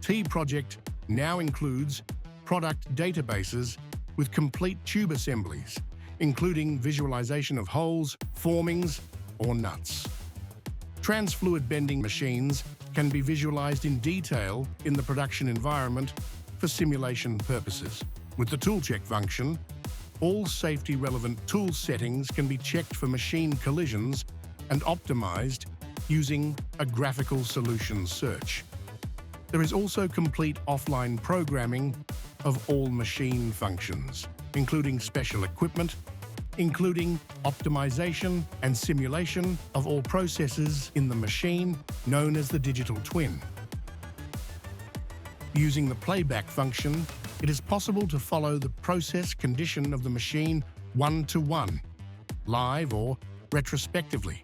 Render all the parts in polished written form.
T project now includes product databases with complete tube assemblies, including visualization of holes, formings, or nuts. Transfluid bending machines can be visualized in detail in the production environment for simulation purposes. With the tool check function, all safety-relevant tool settings can be checked for machine collisions and optimized using a graphical solution search. There is also complete offline programming of all machine functions, including special equipment, including optimization and simulation of all processes in the machine, known as the digital twin. Using the playback function, it is possible to follow the process condition of the machine one-to-one, live or retrospectively.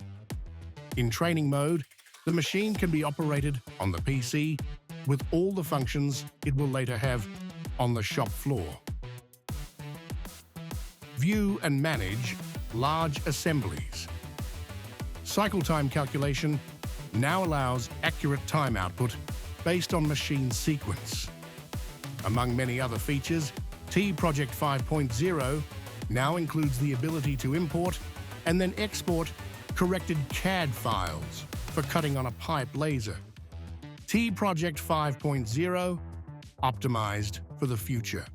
In training mode, the machine can be operated on the PC with all the functions it will later have on the shop floor. View and manage large assemblies. Cycle time calculation now allows accurate time output based on machine sequence. Among many other features, T Project 5.0 now includes the ability to import and then export corrected CAD files for cutting on a pipe laser. T Project 5.0, optimized for the future.